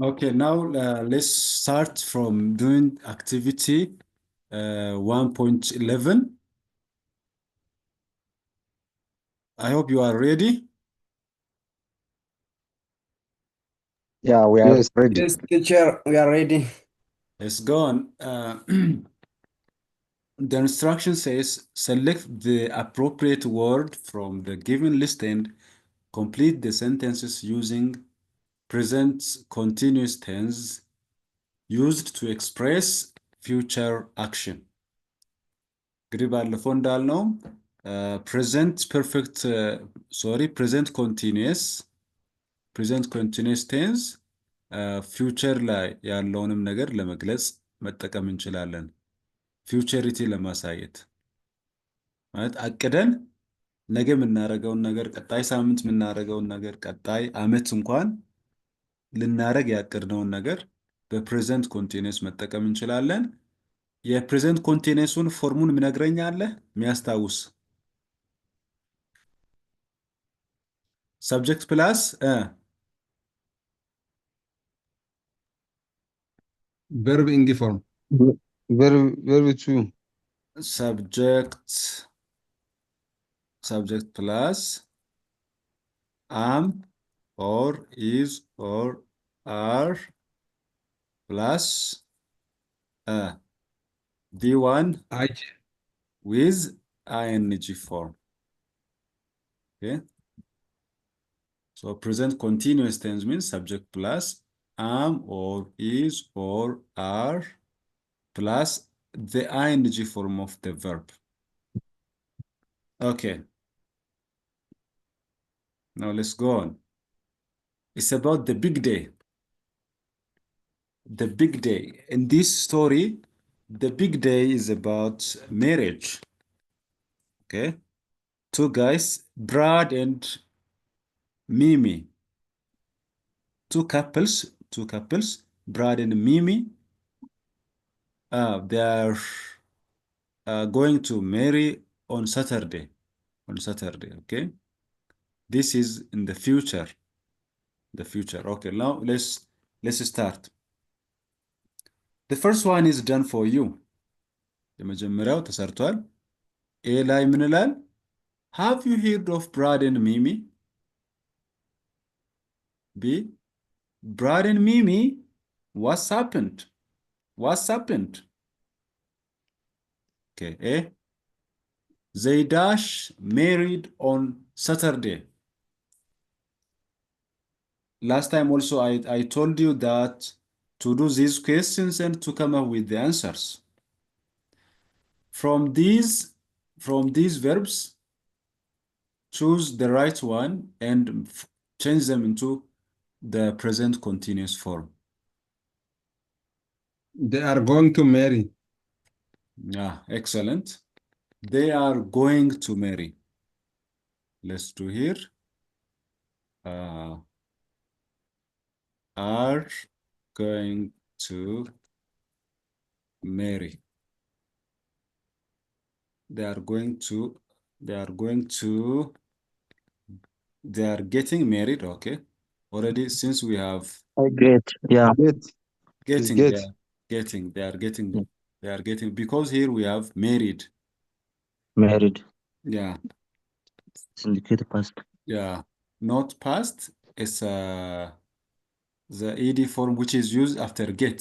Okay, now let's start from doing activity 1.11. I hope you are ready. Yeah, we are Yes. ready. Yes, teacher, we are ready. Let's go on. The instruction says select the appropriate word from the given list and complete the sentences using present continuous tense used to express future action. እንግዲህ ባለፈው እንዳልነው ፕሬዘንት ፐርፌክት ፕሬዘንት ኮንቲኒየስ ቴንስ ፊውቸር ላይ ያለውንም ነገር ለመግለጽ መጠቀም እንችላለን። ፊውቸሪቲ ለማሳየት ማለት አቅደን ነገ የምናደርገውን ነገር፣ ቀጣይ ሳምንት የምናደርገውን ነገር፣ ቀጣይ አመት እንኳን ልናደርግ ያቀድነውን ነገር በፕሬዘንት ኮንቲኒየስ መጠቀም እንችላለን። የፕሬዘንት ኮንቲኒየሱን ፎርሙን ምነግረኝ አለ የሚያስታውስ? ሰብጀክት ፕላስ Verb in the form. Verb 2. subject plus am or is or are plus V1 I. with ing form. Okay. So present continuous tense means subject plus am or is or are plus the ing form of the verb. Okay. Now let's go on. It's about the big day. The big day. In this story, the big day is about marriage. Okay. Two guys, Brad and Mimi. Two couples, Brad and Mimi. They are going to marry on Saturday. Okay. This is in the future. Okay, now let's start. The first one is done for you. የመጀመሪያው ተሰርቷል። ኤ ላይ ምን ይላል? Have you heard of Brad and Mimi? B, Brad and Mimi, what's happened? Okay, A, they dash married on Saturday. Last time also I told you that to do these questions and to come up with the answers. From these verbs, choose the right one and change them into the present continuous form. They are going to marry. Yeah, excellent. They are going to marry. Let's do here. Are going to marry. They are getting married. Okay. Already, since we have Great. Yeah. getting, Get. they are getting, because here we have married. Married. Yeah. It's indicated past. Yeah. Not past. It's the ed form which is used after get.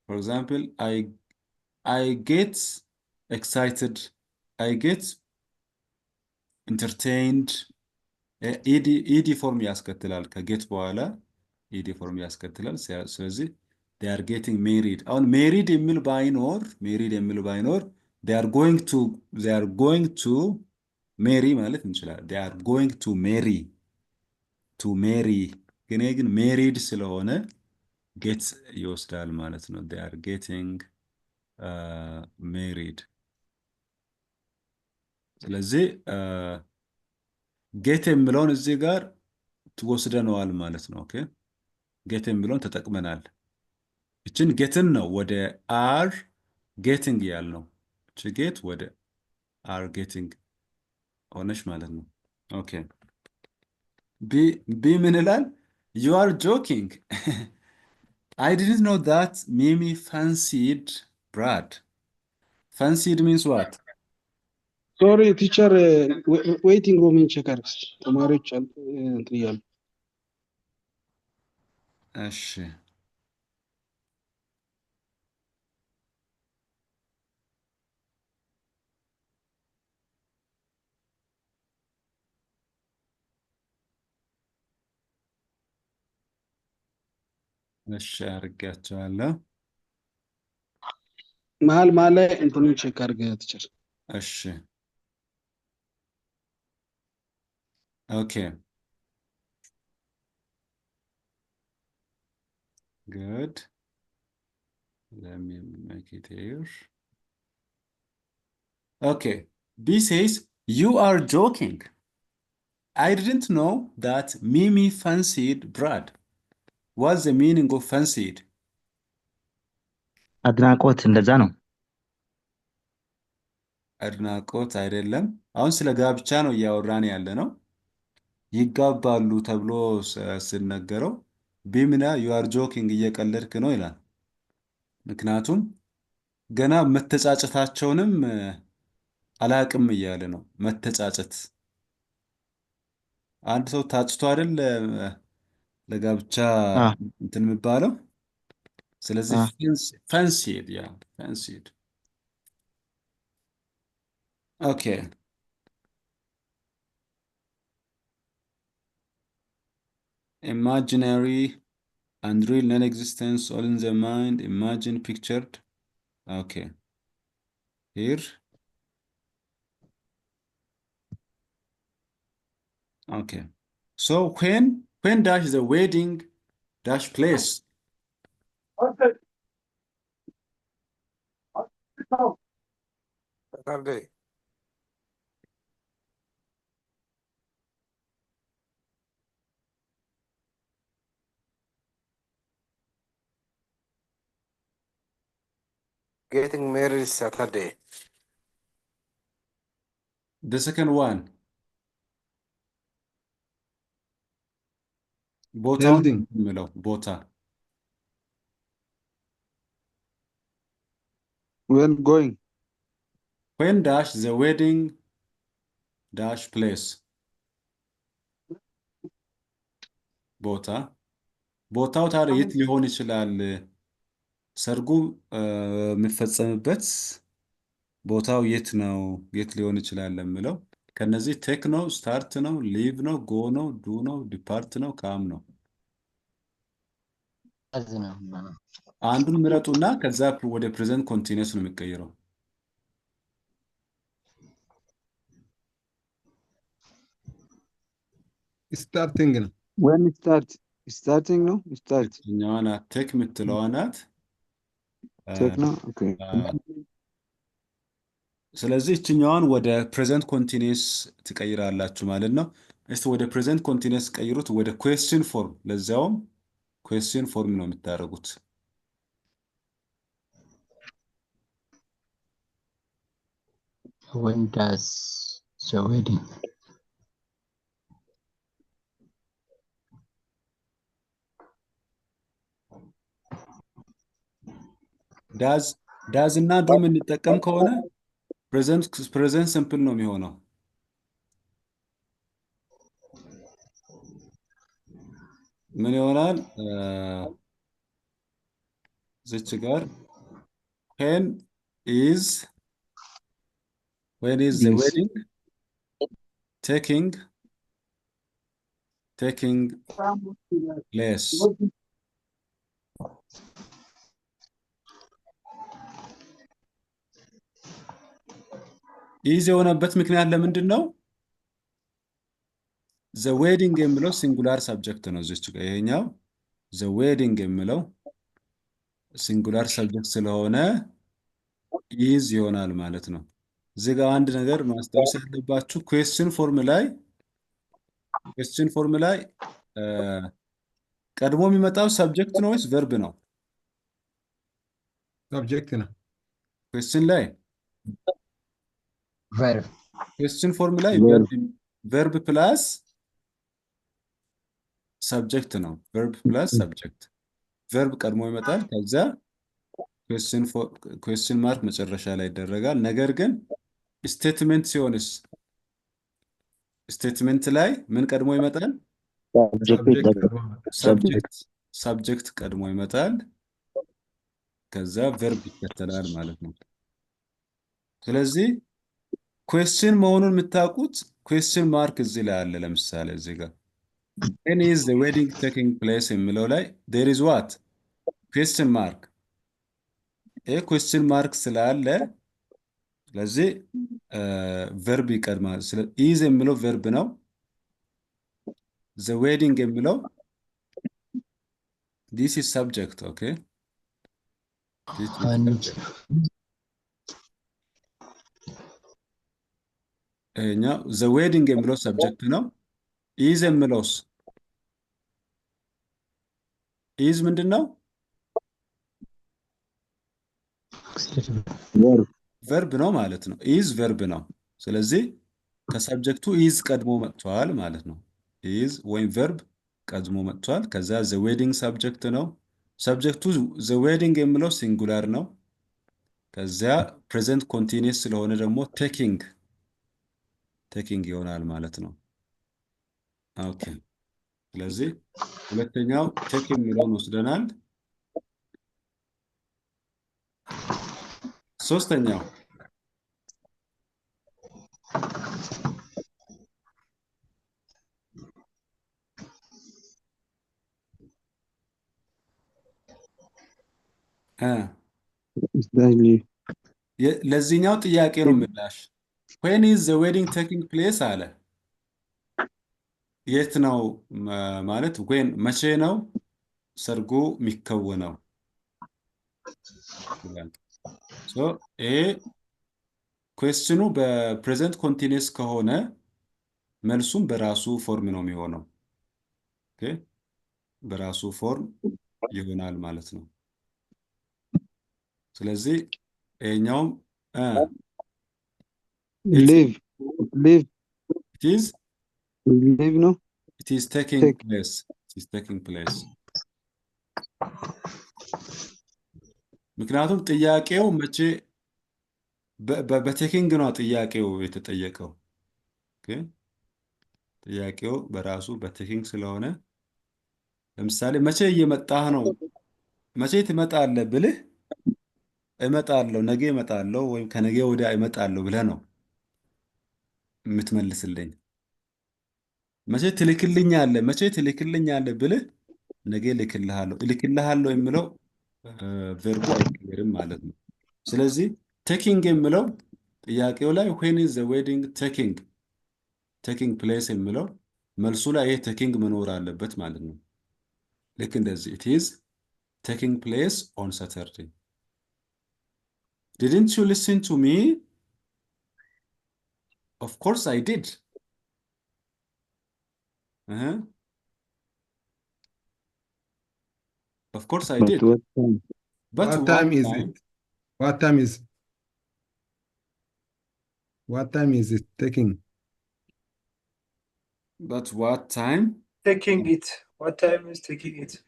For example, I get excited. I get entertained. ed form ያስከትላል። ከጌት በኋላ ed form ያስከትላል። ስለዚህ they are getting married. አሁን married የሚል ባይኖር they are going to marry ማለት እንችላለን። they are going to marry ግን married ስለሆነ get ይወስዳል ማለት ነው። they are getting married። ስለዚህ ጌት የሚለውን እዚህ ጋር ትወስደነዋል ማለት ነው። ኦኬ ጌት የሚለውን ተጠቅመናል። እችን ጌትን ነው ወደ አር ጌቲንግ ያልነው። እቺ ጌት ወደ አር ጌቲንግ ሆነች ማለት ነው። ኦኬ ቢ ምን ይላል? You are joking. I didn't know that Mimi fancied Brad. Fancied means what? ሶሪ ቲቸር ዌይቲንግ ሩምን ቼክ አድርግ ተማሪዎች እንትን እያሉ እሺ እሺ አድርጌያቸዋለሁ። መሀል ላይ እንትኑን ቼክ አድርግ ቲቸር። እሺ ኦኬ good. Let me make it here. Okay. B says, you are joking. I didn't know that Mimi fancied Brad. What's the meaning of fancied? አድናቆት እንደዛ ነው። አድናቆት አይደለም። አሁን ስለ ጋብቻ ነው እያወራን ያለ ነው። ይጋባሉ ተብሎ ስነገረው ቢምና you are joking እየቀለድክ ነው ይላል። ምክንያቱም ገና መተጫጨታቸውንም አላቅም እያለ ነው። መተጫጨት አንድ ሰው ታጭቶ አይደል ለጋብቻ እንትን የሚባለው። ስለዚህ fancied, yeah, fancied. Okay. Imaginary and real non-existence all in the mind. Imagine, pictured. Okay. Here. Okay. So when dash the wedding dash place? Saturday. Getting married is Saturday. The second one. ቦታውን Building. የምለው ቦታ when going when dash the wedding dash place? ቦታው ታዲያ የት ሊሆን ይችላል? ሰርጉ የሚፈጸምበት ቦታው የት ነው? የት ሊሆን ይችላል የምለው ከነዚህ ቴክ ነው፣ ስታርት ነው፣ ሊቭ ነው፣ ጎ ነው፣ ዱ ነው፣ ዲፓርት ነው፣ ካም ነው። አንዱን ምረጡና ከዛ ወደ ፕሬዘንት ኮንቲኒየስ ነው የሚቀየረው። Starting ነው። when starting ነው start እኛዋ ናት ቴክ የምትለዋ ናት። ቴክ ነው ኦኬ ስለዚህ እችኛዋን ወደ ፕሬዘንት ኮንቲኒየስ ትቀይራላችሁ ማለት ነው። እስቲ ወደ ፕሬዘንት ኮንቲኒየስ ቀይሩት፣ ወደ ኩዌስችን ፎርም። ለዚያውም ኩዌስችን ፎርም ነው የምታደርጉት። when does the wedding ዳዝ እና ዱ የምንጠቀም ከሆነ ፕሬዘንት ሲምፕል ነው የሚሆነው። ምን ይሆናል? እዚች ጋር when is the wedding taking place? ኢዝ የሆነበት ምክንያት ለምንድን ነው? ዘ ዌዲንግ የሚለው ሲንጉላር ሰብጀክት ነው። እዚች ጋር ይሄኛው ዘ ዌዲንግ የሚለው ሲንጉላር ሰብጀክት ስለሆነ ኢዝ ይሆናል ማለት ነው። እዚህ ጋር አንድ ነገር ማስታወስ ያለባችሁ ኩዌስችን ፎርም ላይ ቀድሞ የሚመጣው ሰብጀክት ነው ወይስ ቨርብ ነው? Subject ነው። ኩዌስችን ላይ verb ኩዌስችን ፎርም ላይ ቨርብ ፕላስ ሰብጀክት ነው። ቨርብ ፕላስ ሰብጀክት። ቨርብ ቀድሞ ይመጣል። ከዛ ኩዌስችን ማርክ መጨረሻ ላይ ይደረጋል። ነገር ግን ስቴትመንት ሲሆንስ ስቴትመንት ላይ ምን ቀድሞ ይመጣል? ሰብጀክት ቀድሞ ይመጣል። ከዛ ቨርብ ይከተላል ማለት ነው። ስለዚህ ኩዌስችን መሆኑን የምታውቁት ኩዌስችን ማርክ እዚህ ላይ አለ። ለምሳሌ እዚህ ጋር when is the wedding taking place የሚለው ላይ there is what question mark ይህ question mark ስላለ ስለዚህ ቨርብ ይቀድማል። is የሚለው ቨርብ ነው። the wedding የሚለው this is subject. okay this is subject. እኛው the wedding የሚለው ሰብጀክት ነው። is የሚለውስ is ምንድን ነው? ቨርብ ነው ማለት ነው። is ቨርብ ነው። ስለዚህ ከሰብጀክቱ is ቀድሞ መጥቷል ማለት ነው። is ወይም ቨርብ ቀድሞ መጥቷል። ከዛ the wedding ሰብጀክት ነው። ሰብጀክቱ the wedding የሚለው ሲንጉላር ነው። ከዚያ ፕሬዘንት ኮንቲኒየስ ስለሆነ ደግሞ ቴኪንግ ይሆናል ማለት ነው። ኦኬ ስለዚህ ሁለተኛው ቴክ የሚለውን ወስደናል። ሶስተኛው ለዚህኛው ጥያቄ ነው ምላሽ። when is the wedding taking place አለ። የት ነው ማለት when መቼ ነው ሰርጉ የሚከወነው? ይሄ ኩዌስችኑ በፕሬዘንት ኮንቲኒየስ ከሆነ መልሱም በራሱ ፎርም ነው የሚሆነው። ኦኬ በራሱ ፎርም ይሆናል ማለት ነው። ስለዚህ ይሄኛውም live it is live ነው it is taking place. it is taking place ምክንያቱም ጥያቄው መቼ በቴኪንግ ነው ጥያቄው የተጠየቀው። ኦኬ ጥያቄው በራሱ በቴኪንግ ስለሆነ ለምሳሌ መቼ እየመጣህ ነው፣ መቼ ትመጣለህ ብልህ እመጣለሁ፣ ነገ እመጣለሁ ወይም ከነገ ወዲያ እመጣለሁ ብለህ ነው የምትመልስልኝ። መቼ ትልክልኛለህ ብልህ ነገ እልክልሃለሁ የሚለው ቨርቡ አይቀየርም ማለት ነው። ስለዚህ ቴኪንግ የሚለው ጥያቄው ላይ when is the wedding taking place የሚለው መልሱ ላይ ይሄ ቴኪንግ መኖር አለበት ማለት ነው። ልክ እንደዚህ it is taking place on Saturday. Didn't you listen to me? Of course I did. Of course I did. But What time is it? What time is it taking? But what time? Taking it. What time is taking it?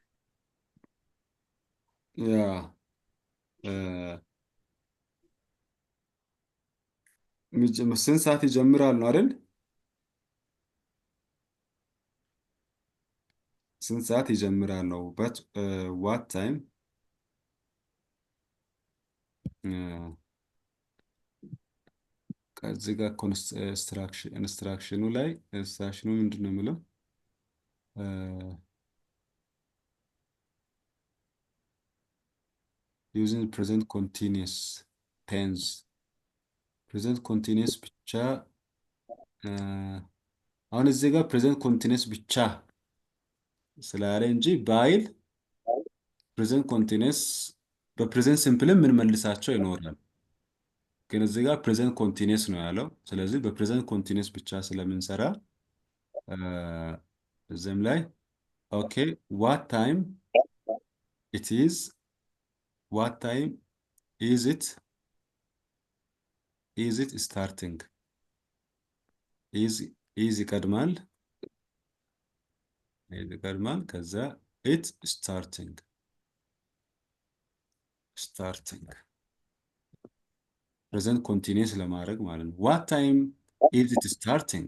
Yeah. ስንት ሰዓት ይጀምራል ነው አይደል? ስንት ሰዓት ይጀምራል ነው። but what time ከዚህ ጋር ኢንስትራክሽኑ ላይ ኢንስትራክሽኑ ምንድን ነው የሚለው? using present continuous tense ፕሬዘንት ኮንቲኒየስ ብቻ አሁን እዚህ ጋር ፕሬዘንት ኮንቲኒየስ ብቻ ስላለ እንጂ ባይል ፕሬዘንት ኮንቲኒየስ በፕሬዘንት ሲምፕልም ምን መልሳቸው ይኖራል። ግን እዚህ ጋር ፕሬዘንት ኮንቲኒየስ ነው ያለው። ስለዚህ በፕሬዘንት ኮንቲኒየስ ብቻ ስለምንሰራ እዚህም ላይ ኦኬ what time it is what time is it starting is ይቀድማል። ይቀድማል። ከዛ it starting present continuous ለማድረግ ማለት ነው። what time is it starting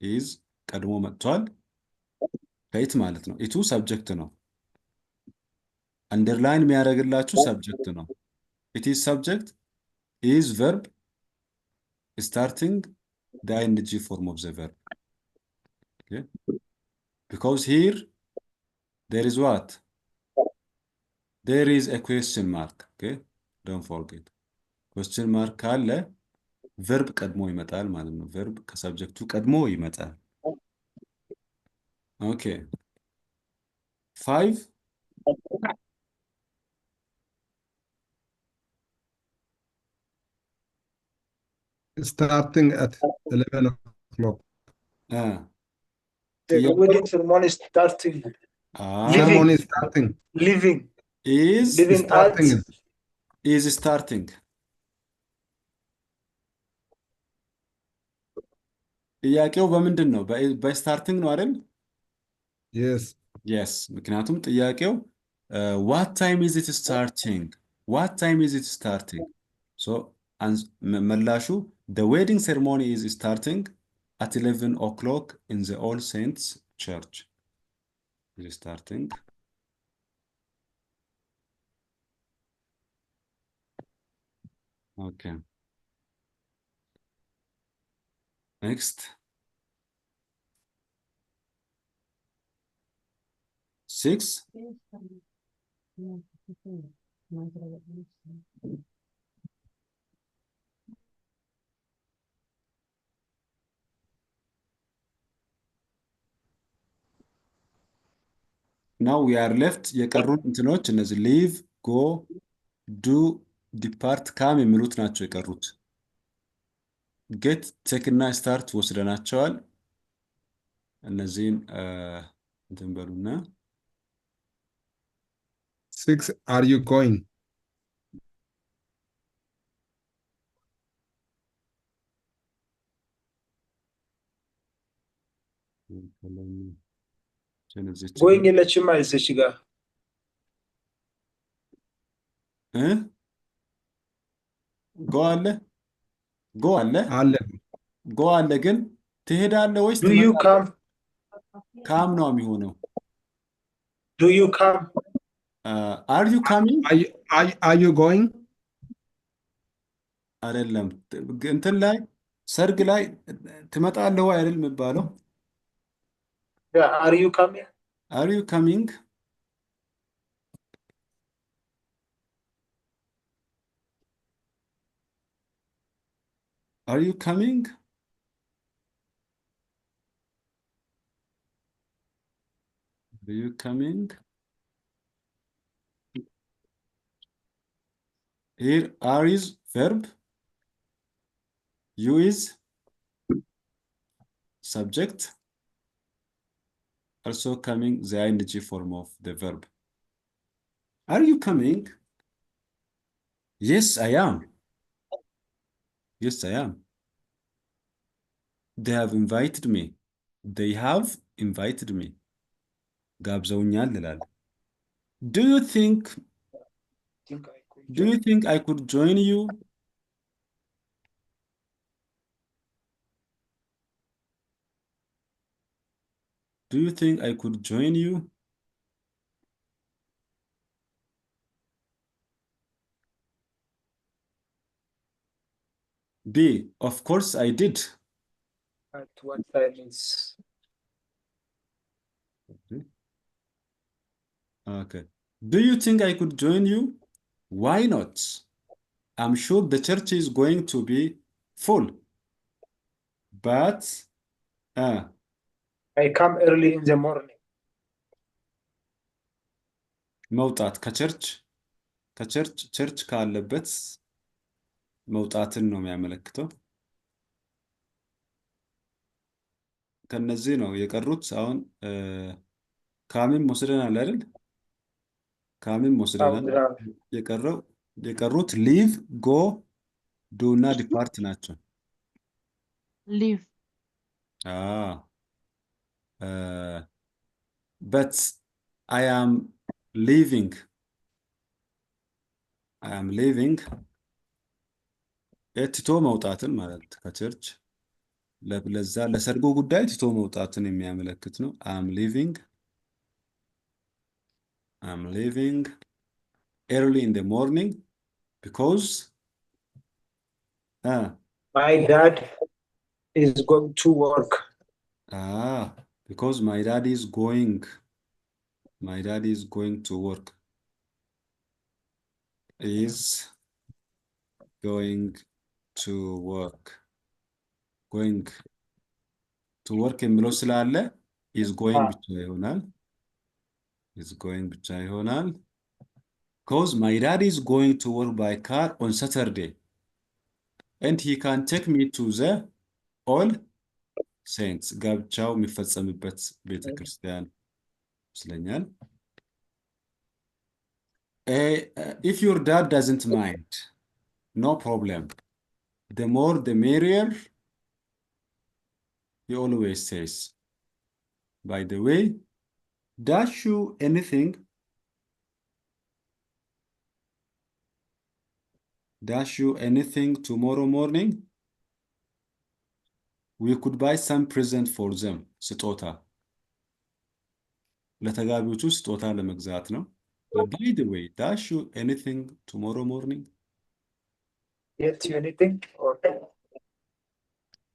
is ቀድሞ መጥቷል ከኢት ማለት ነው። ኢቱ ሰብጀክት ነው። አንደርላይን የሚያደርግላችሁ ሰብጀክት ነው። it is subject is verb starting the ing form of the verb. Okay? Because here there is what? There is a question mark. Okay? Don't forget. question mark ካለ verb ቀድሞ ይመጣል ማለት ነው። verb ከሰብጀክቱ ቀድሞ ይመጣል። Okay. 5 starting at 11 o'clock. The wedding ceremony is starting. Ceremony is starting. Living. is Living Starting. at. is starting. ጥያቄው በምንድን ነው? በስታርቲንግ ነው አይደል? Yes. yes ምክንያቱም ጥያቄው what time is it starting? what time is it starting? so መላሹ the wedding ceremony is starting at 11 o'clock in the All Saints Church. is starting. Okay. Next. 6. Now we are left የቀሩት እንትኖች እነዚህ leave, go, do, depart, come የሚሉት ናቸው የቀሩት። get, take እና start ወስደናቸዋል። እነዚህን እንትን በሉና 6. Are you going? Going የለችም እዚች ጋር go አለ አለ go አለ ግን ትሄዳለህ ወይስ do you come? come ነው የሚሆነው። do you come? are you coming? Are you going? አይደለም እንትን ላይ ሰርግ ላይ ትመጣለህ ወይ አይደል የሚባለው? Yeah, are you coming? are you coming? are you coming? are you coming? here are is verb, you is subject, also coming the ing form of the verb. Are you coming? Yes, I am. Yes, I am. They have invited me. They have invited me. ጋብዘውኛል ይላል። Do you think I could join you? Do you think I could join you? B. Of course I did. At what time is? Okay. Do you think I could join you? Why not? I'm sure the church is going to be full. But I come early in the morning. መውጣት ከቸርች ካለበት መውጣትን ነው የሚያመለክተው። ከነዚህ ነው የቀሩት። አሁን ካሚም ወስደናል አይደል? ካሚም ወስደናል። የቀሩት ሊቭ፣ ጎ፣ ዱ እና ዲፓርት ናቸው። ሊቭ but I am leaving. I am leaving. ትቶ መውጣትን ማለት ከቸርች ለዛ ለሰርጉ ጉዳይ ትቶ መውጣትን የሚያመለክት ነው። I'm leaving early in the morning because My dad is going to work. Because my dad is going to work. Is going to work. Going to work የሚለው ስላለ is going ብቻ ይሆናል። is going ብቻ ይሆናል። Because my dad is going to work by car on Saturday and he can take me to the All Saints ጋብቻው የሚፈጸምበት ቤተክርስቲያን ይመስለኛል። If your dad doesn't mind, no problem. The more the merrier, he always says. By the way, dash you anything? Dash you anything tomorrow morning? We could buy some present for them. ስጦታ ለተጋቢዎቹ ስጦታ ለመግዛት ነው። By the way, dash you anything tomorrow morning? Get you anything? Or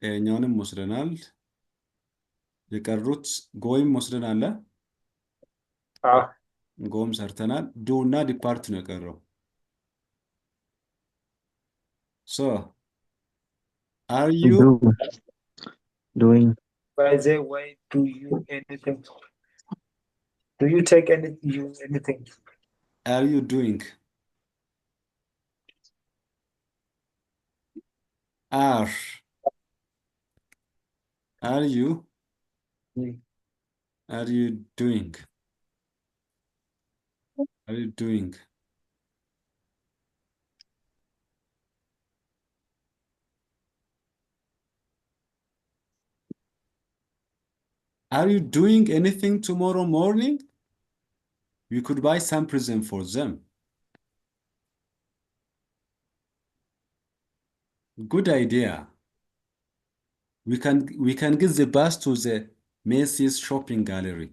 እኛውንም ወስደናል። የቀሩት ጎይም ወስደናል። ጎም ሰርተናል። ዱ እና ዲፓርት ነው የቀረው። So, are you doing? by the way, do you anything? Do you take anything? Are you doing? Are you? Are you doing? Are you doing? Are you doing anything tomorrow morning? We could buy some present for them. Good idea. We can get the bus to the Macy's shopping gallery.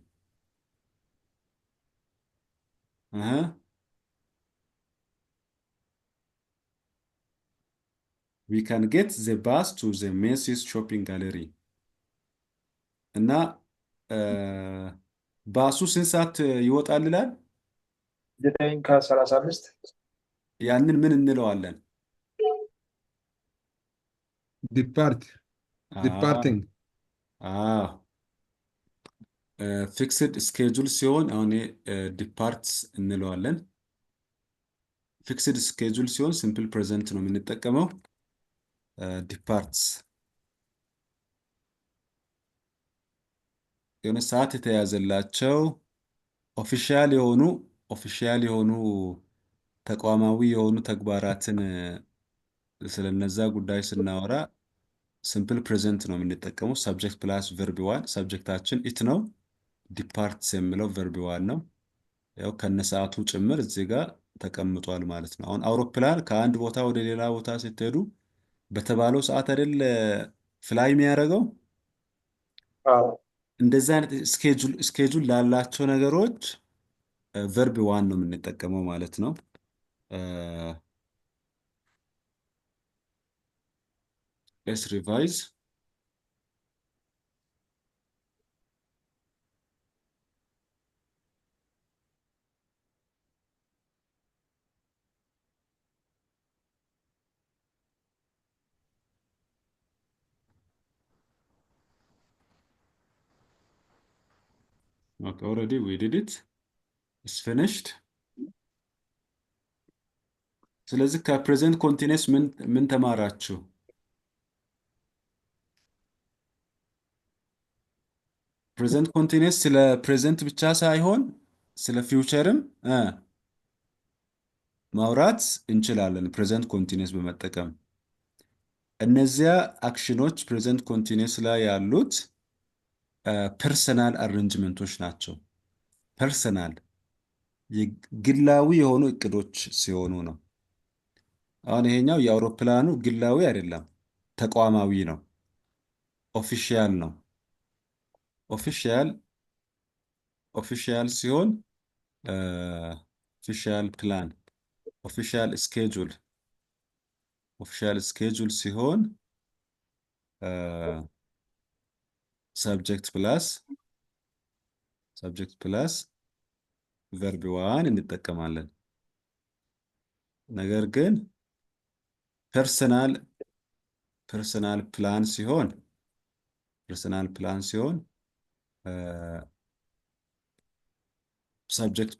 We can get the bus to the Macy's shopping gallery. እና ባሱ ስንት ሰዓት ይወጣል ይላል? 9:35 ያንን ምን እንለዋለን? Departing. ፊክስድ ስኬጁል ሲሆን አሁን ዲፓርትስ እንለዋለን። ፊክስድ ስኬጁል ሲሆን ሲምፕል ፕሬዘንት ነው የምንጠቀመው። ዲፓርትስ የሆነ ሰዓት የተያዘላቸው ኦፊሻል የሆኑ ተቋማዊ የሆኑ ተግባራትን ስለነዛ ጉዳይ ስናወራ ሲምፕል ፕሬዘንት ነው የምንጠቀመው። ሰብጀክት ፕላስ ቨርብ ዋን። ሰብጀክታችን ኢት ነው። ዲፓርትስ የሚለው ቨርብ ዋን ነው። ያው ከነሰዓቱ ጭምር እዚህ ጋር ተቀምጧል ማለት ነው። አሁን አውሮፕላን ከአንድ ቦታ ወደ ሌላ ቦታ ስትሄዱ በተባለው ሰዓት አይደል ፍላይ የሚያደርገው? እንደዚህ አይነት ስኬጁል ላላቸው ነገሮች ቨርብ ዋን ነው የምንጠቀመው ማለት ነው። let's revise. Okay, already we did it. It's finished. ስለዚህ ከፕሬዘንት ኮንቲኒየስ ምን ተማራችሁ? ፕሬዘንት ኮንቲኒየስ ስለ ፕሬዘንት ብቻ ሳይሆን ስለ ፊውቸርም ማውራት እንችላለን። ፕሬዘንት ኮንቲኒየስ በመጠቀም እነዚያ አክሽኖች ፕሬዘንት ኮንቲኒየስ ላይ ያሉት ፐርሰናል አሬንጅመንቶች ናቸው። ፐርሰናል ግላዊ የሆኑ እቅዶች ሲሆኑ ነው። አሁን ይሄኛው የአውሮፕላኑ ግላዊ አይደለም፣ ተቋማዊ ነው። ኦፊሻል ነው። ኦፊሻል ሲሆን ኦፊሻል ፕላን፣ ኦፊሻል ስኬጁል ሲሆን ሰብጀክት ፕላስ ቨርብ ዋን እንጠቀማለን። ነገር ግን ፐርሰናል ፕላን ሲሆን ሰብጀክት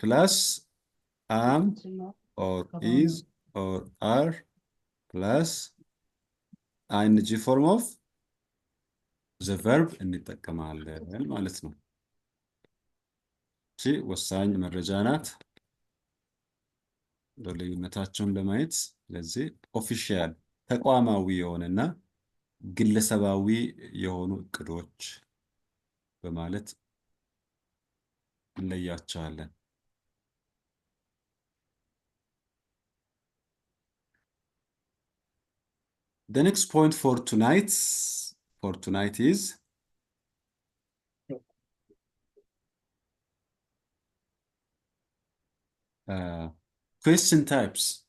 ፕላስ አም ኦር ኢዝ ኦር አር ፕላስ አይንጂ ፎርም ኦፍ ዘ ቨርብ እንጠቀማለን ማለት ነው። እሺ ወሳኝ መረጃ ናት ልዩነታቸውን ለማየት። ስለዚህ ኦፊሻል ተቋማዊ የሆነና ግለሰባዊ የሆኑ እቅዶች በማለት እንለያቸዋለን። The next point for tonight is question types.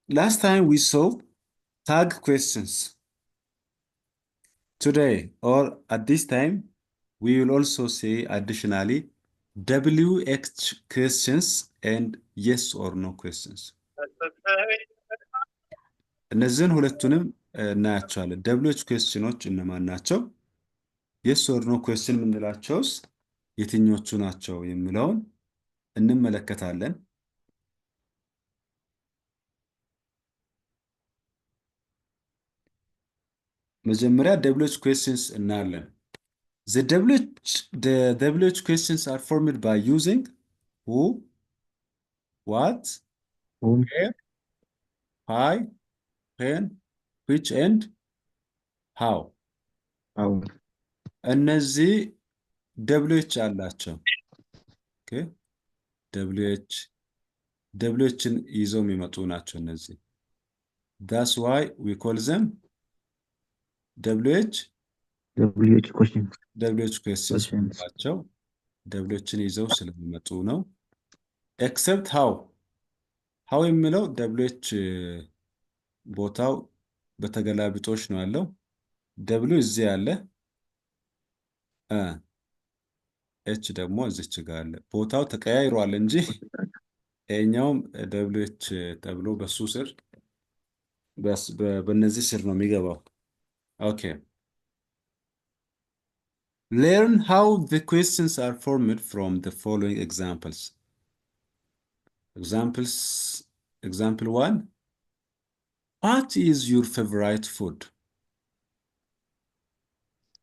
Last time we saw tag questions. Today or at this time, we will also see additionally WH questions and yes or no questions. እነዚህን ሁለቱንም እናያቸዋለን። WH questions እነማን ናቸው? yes or no question የምንላቸውስ የትኞቹ ናቸው የሚለውን እንመለከታለን። መጀመሪያ WH questions እናያለን። The WH questions are formed by using who, what, Whom, where, why, when, which and how. how, እነዚህ WH አላቸው። ኦኬ WHን ይዘው የሚመጡ ናቸው እነዚህ። That's why we call them WH questions. questions ናቸው። WHን ይዘው ስለሚመጡ ነው። except how የሚለው WH ቦታው በተገላቢጦሽ ነው ያለው። W እዚህ አለ፣ H ደግሞ እዚች ጋር አለ። ቦታው ተቀያይሯል እንጂ ይሄኛውም WH ተብሎ በሱ ስር በእነዚህ ስር ነው የሚገባው። ኦኬ Learn how the questions are formed from the following examples. Example 1. What is your favorite food?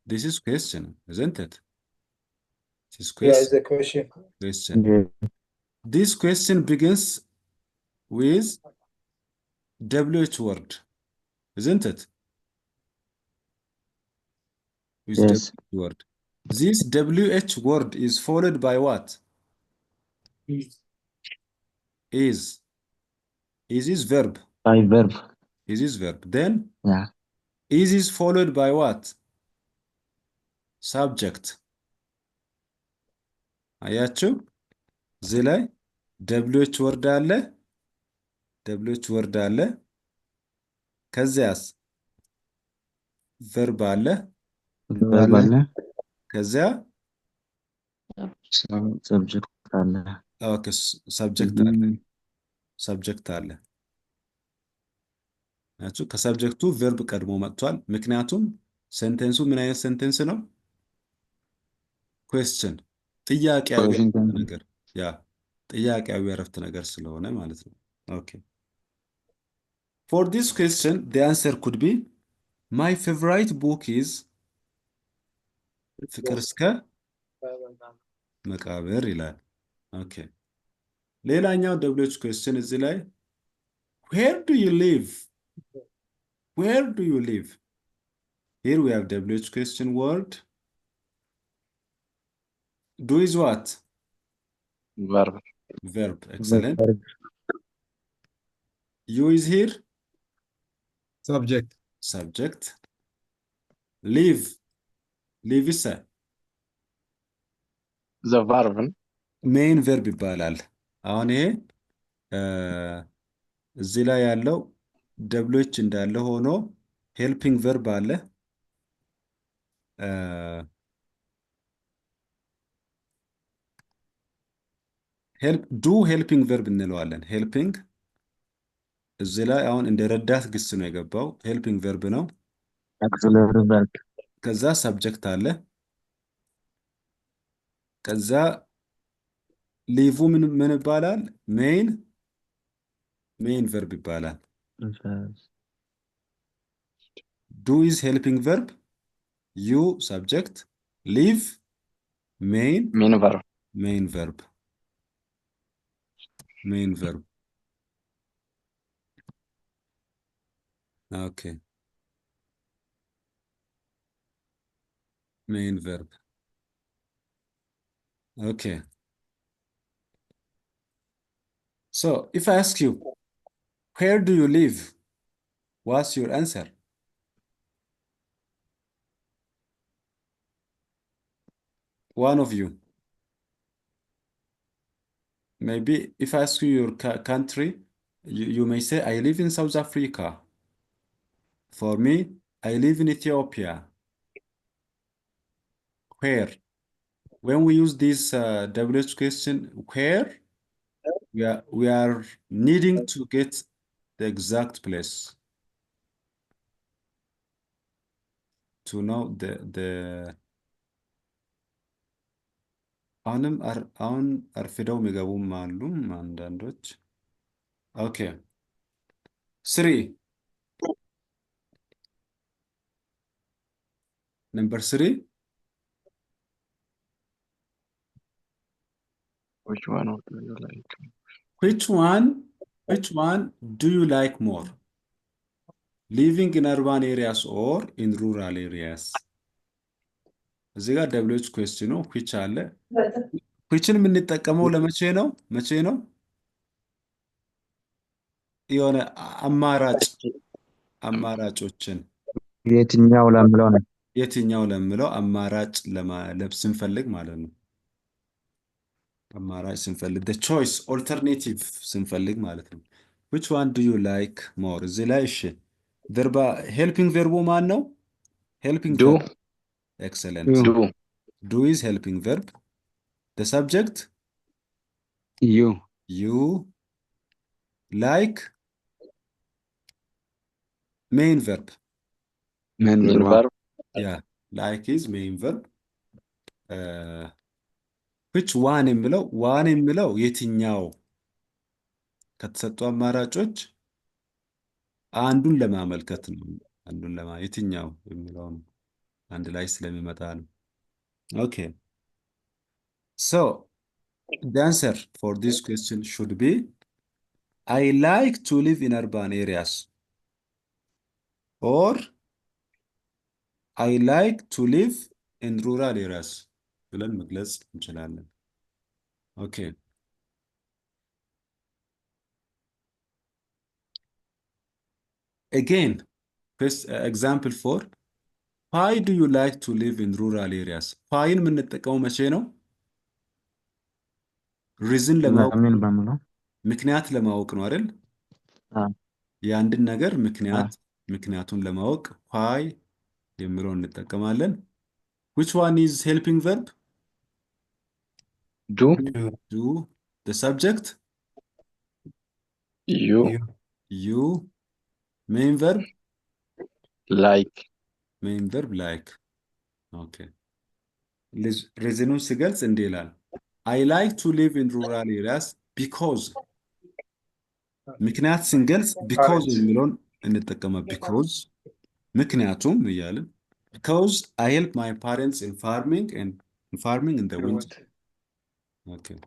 This is question, isn't it? This is Yeah, it's a question. Yeah. This question begins with WH word, isn't it? With Yes. WH word. This WH word is followed by what? Is verb. By verb. Is verb. Then Yeah. is followed by what? Subject. አያችሁ እዚህ ላይ WH ወርድ አለ። ከዚያስ verb አለ። Verb አለ። ከዚያ subject አለ። ኦኬ ሰብጀክት አለ። አያችሁ ከሰብጀክቱ verb ቀድሞ መጥቷል። ምክንያቱም ሴንቴንሱ ምን አይነት ሴንቴንስ ነው? question ጥያቄያዊ ነገር ጥያቄያዊ አረፍተ ነገር ስለሆነ ማለት ነው። ኦኬ For this question the answer could be my favorite book is ፍቅር እስከ መቃብር ይላል። ኦኬ ሌላኛው WH question እዚህ ላይ Where do you live? Here we have WH question word. Do is what? verb. Verb. Excellent. Verb. You is here? subject. Subject. Live. Live is a The verb. main verb ይባላል። አሁን ይሄ እዚህ ላይ ያለው WH እንዳለ ሆኖ ሄልፒንግ ቨርብ አለ። ዱ ሄልፒንግ ቨርብ እንለዋለን። ሄልፒንግ እዚህ ላይ አሁን እንደ ረዳት ግስ ነው የገባው። ሄልፒንግ ቨርብ ነው። Auxiliary verb. ከዛ ሰብጀክት አለ። ከዛ ሊቭ ምን ይባላል? ሜን ቨርብ ይባላል። Verb. ዱ ኢዝ ሄልፒንግ ቨርብ፣ ዩ ሰብጀክት፣ ሊቭ ሜን Main verb. ሜን ቨርብ ሜን ቨርብ። ኦኬ ሜን ቨርብ። ኦኬ so if I ask you where do you live, what's your answer? One of you. Maybe if I ask you your country, you may say, I live in South Africa. For me, I live in Ethiopia. Where? When we use this WH question, where, we are needing to get the exact place to know the አሁን አርፍደው የሚገቡም አሉ አንዳንዶች። ኦኬ 3 number 3. Which one do you like? Which one do you like more? Living in urban areas or in rural areas? እዚህ ጋር WH question ነው። which አለ። whichን የምንጠቀመው ለመቼ ነው? መቼ ነው? የሆነ አማራጮችን የትኛው ለምለው ነው? የትኛው ለምለው አማራጭ ስንፈልግ ማለት ነው። አማራጭ ስንፈልግ the choice alternative ስንፈልግ ማለት ነው። which one do you like more? እዚህ ላይ እሺ ቨርባ ሄልፒንግ ቨርቡ ማን ነው? ሄልፒንግ Do. ቨርብ excellent. Do. Do is helping verb. The subject? You. You. Like? Main verb. Main Main verb. verb. Yeah. Like is main verb. which one የሚለው የትኛው ከተሰጡ አማራጮች አንዱን ለማመልከት ነው። የትኛው የሚለውን አንድ ላይ ስለሚመጣ ነው። Okay. So the answer for this question should be I like to live in urban areas or I like to live in rural areas ብለን መግለጽ እንችላለን። Okay. Again, example 4. Why do you like to live in rural areas? whyን የምንጠቀመው መቼ ነው? reason ለማወቅ ለምን በምለው? ምክንያት ለማወቅ ነው አይደል? የአንድን ነገር ምክንያቱን ለማወቅ why የሚለውን እንጠቀማለን። which one is helping verb? Do. Do. The subject? You. Main verb? Like. Main verb like. Okay. reason ሲገልጽ እንዲህ ይላል I like to live in rural areas because ምክንያት ስንገልጽ because የሚለውን እንጠቀማለን። because ምክንያቱም እያልን because I help my parents in farming in the winter. Okay.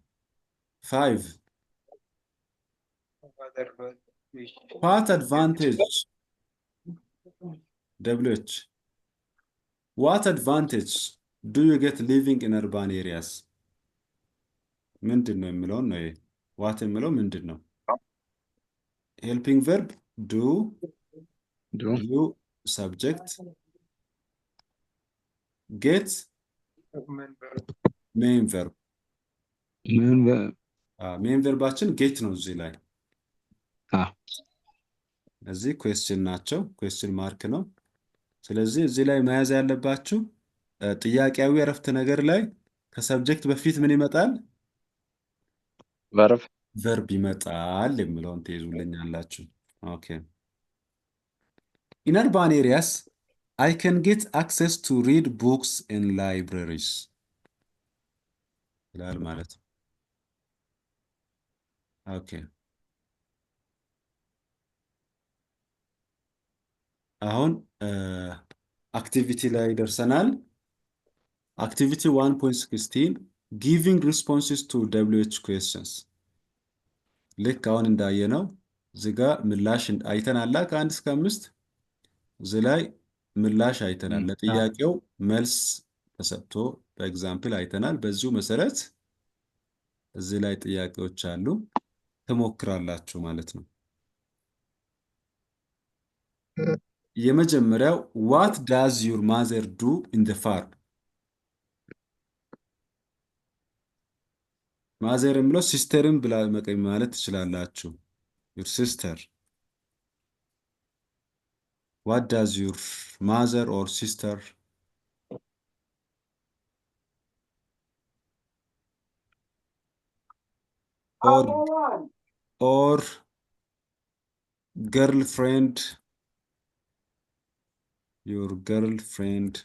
5. What advantage WH What advantage do you get living in urban areas? ምንድን ነው የሚለውን ነው። ዋት የሚለው ምንድን ነው? ሄልፒንግ ቨርብ ዱ do ዩ ሰብጀክት ጌት ሜን ቨርብ ሜን ቨርባችን ጌት ነው እዚህ ላይ እዚህ ኩዌስችን ናቸው ኩዌስችን ማርክ ነው ስለዚህ እዚህ ላይ መያዝ ያለባችሁ ጥያቄያዊ አረፍተ ነገር ላይ ከሰብጀክት በፊት ምን ይመጣል verb ቨርብ ይመጣል የሚለውን ትይዙልኛላችሁ ኦኬ in urban areas I can get access to read books in libraries ይላል ማለት ነው ኦኬ አሁን አክቲቪቲ ላይ ደርሰናል አክቲቪቲ 1.16 giving responses to WH questions ልክ አሁን እንዳየነው ዝጋ ምላሽ አይተናል ከ1 እስከ 5 እዚህ ላይ ምላሽ አይተናል ለጥያቄው መልስ ተሰጥቶ በኤግዛምፕል አይተናል በዚሁ መሰረት እዚህ ላይ ጥያቄዎች አሉ ተሞክራላችሁ ማለት ነው የመጀመሪያው what does your mother do in the farm ማዘር ምሎ ሲስተርን ብላ መቀኝ ማለት ትችላላችሁ your sister what does your mother or sister or girlfriend your girlfriend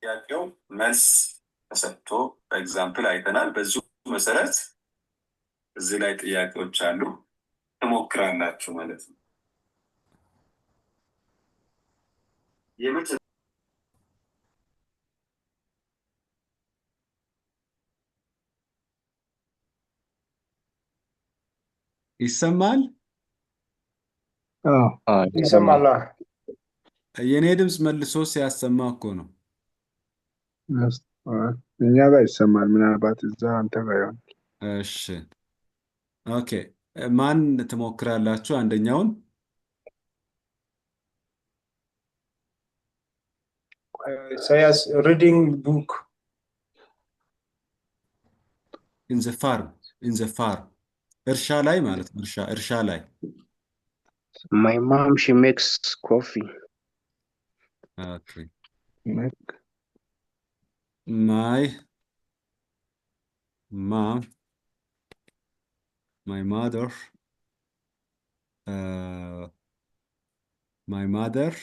ያለው መልስ ተሰጥቶ በኤግዛምፕል አይተናል በዚሁ መሰረት እዚህ ላይ ጥያቄዎች አሉ ተሞክራላችሁ ማለት ነው ይሰማል ይሰማል የኔ ድምጽ መልሶ ሲያሰማ እኮ ነው እኛ ጋር ይሰማል ምናልባት እዛ አንተ ጋር ይሆን እሺ ኦኬ ማን ትሞክራላችሁ አንደኛውን says reading book in the farm እርሻ ላይ ማለት ነው እርሻ ላይ my mom she makes coffee okay my mom my mother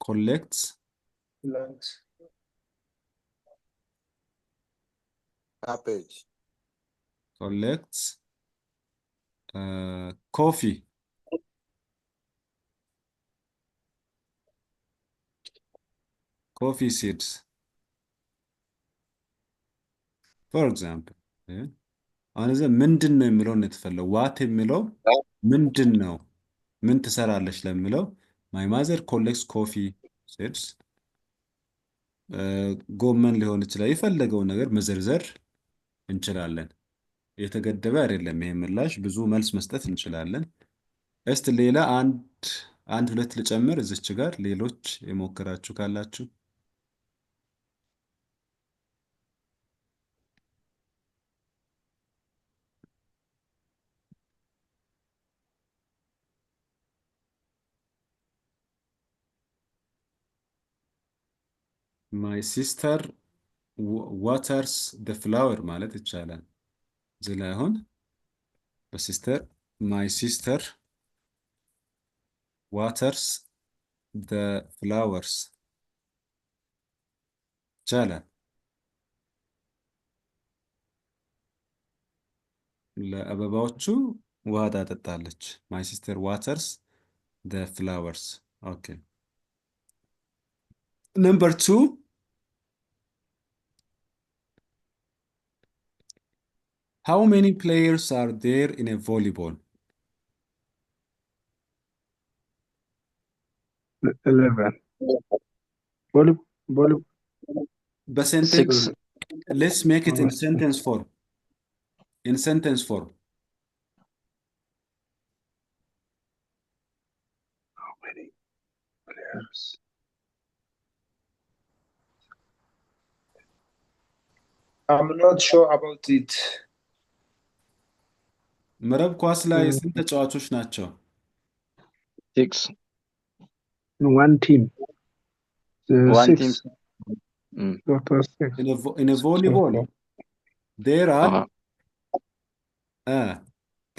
collects cabbage collects coffee seeds for example አሁን እዚህ ምንድን ነው የሚለው የተፈለው ዋት የሚለው ምንድን ነው ምን ትሰራለች ለሚለው my mother collects coffee seeds ጎመን ሊሆን ይችላል የፈለገው ነገር መዘርዘር እንችላለን የተገደበ አይደለም ይሄ ምላሽ ብዙ መልስ መስጠት እንችላለን እስቲ ሌላ አንድ ሁለት ልጨምር እዚች ጋር ሌሎች የሞከራችሁ ካላችሁ my sister waters the flower ማለት ይቻላል እዚህ ላይ አሁን በሲስተር my sister waters the flowers ይቻላል ለአበባዎቹ ውሃ ታጠጣለች my sister waters the flowers okay number 2 How many players are there in a volleyball? 11. Volley, volley, The sentence, 6. let's make it in sentence form. In sentence form. how many players? I'm not sure about it. መረብ ኳስ ላይ ስንት ተጫዋቾች ናቸው? 6. In one team. One 6. team. Total 6. In a volleyball, there are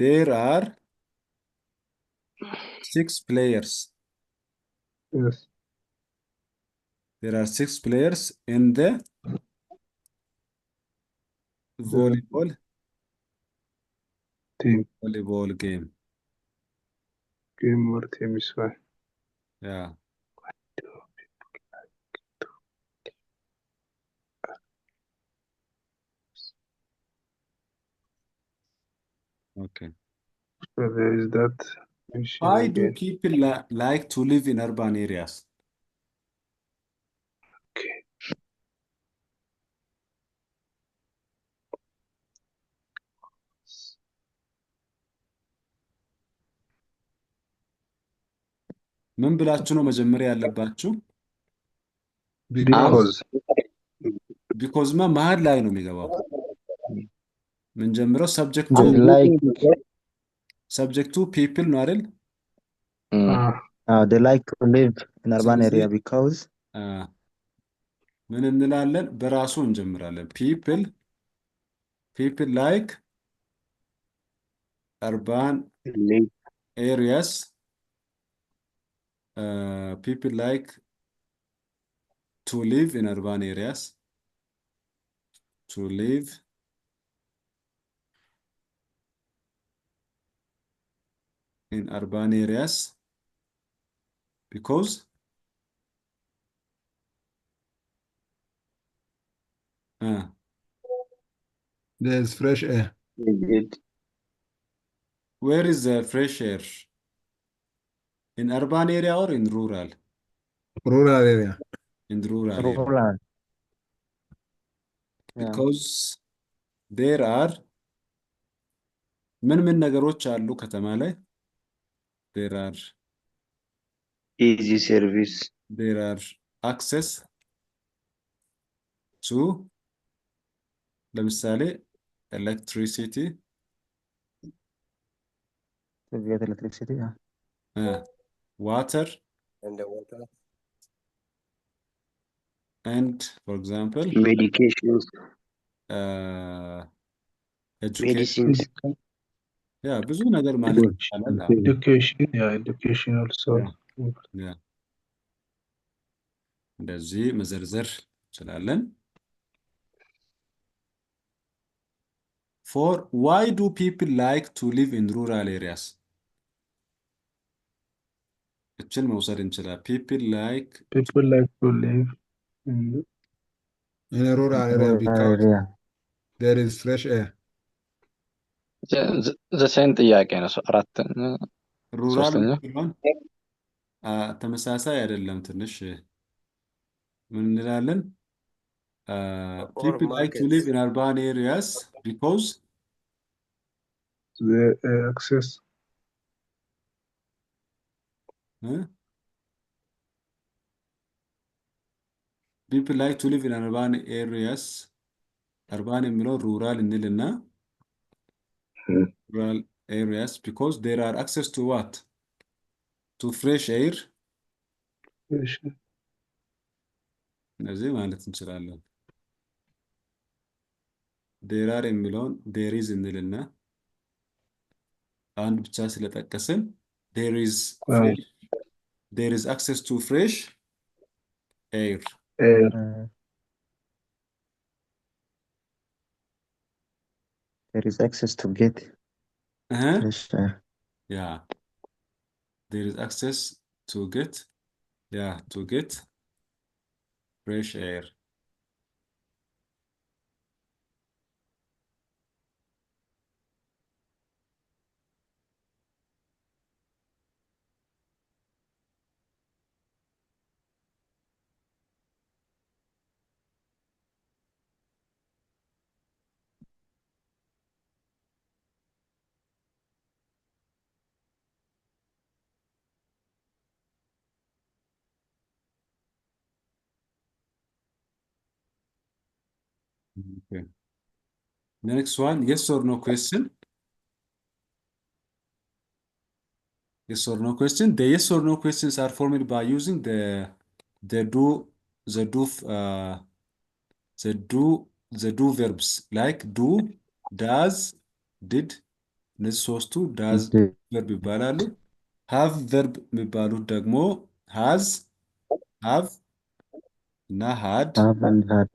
there are 6 players. Yes. There are 6 players in the volleyball Team. volleyball game. Game or team is fine. Yeah. Okay. So there is that. machine Why do again. people like to live in urban areas? Okay. ምን ብላችሁ ነው መጀመሪያ ያለባችሁ? Because. Because መሀል ላይ ነው የሚገባው። ምን ጀምረው subject I to like. subject to people ነው አይደል? They like to live in urban ስለዚህ area because ምን እንላለን? በራሱ እንጀምራለን። people like urban areas. People like to live in urban areas. To live in urban areas because There's fresh air. where is the fresh air? In urban area or in rural? Rural area. In rural area. rural. Because there are ምን ነገሮች አሉ ከተማ ላይ? There are Easy service. there are access to ለምሳሌ electricity, To get electricity. water, And the water. and for example Medications. education. Medicines. Yeah, ብዙ ነገር ማለት ይቻላል። Education. Yeah, education also. Yeah. እንደዚህ መዘርዘር እንችላለን። For why do people like to live in rural areas? እችን መውሰድ እንችላለን። People like People like to live In a rural area because there is fresh air. ዘሴን ጥያቄ ነው። አራት rural ሶስተኛ ሲሆን ተመሳሳይ አይደለም። ትንሽ ምን እንላለን? People like to live in urban areas because the access. People like to live in urban areas. Urban የሚለው rural እንልና rural areas because there are access to what? To fresh air. እነዚህ ማለት እንችላለን። there are የሚለውን there is እንልና አንድ ብቻ ስለጠቀስን there is access to fresh air. There is access to get fresh air. Yeah. There is access to get fresh air. Okay. Next one, yes or no question. Yes or no question. The yes or no questions are formed by using the do the do uh, the do verbs like do, does, did እነዚህ ሶስቱ ዳዝ did, ቨርብ ይባላሉ። ሃቭ ቨርብ የሚባሉት ደግሞ ሃዝ፣ ሃቭ እና ሃድ። have and had.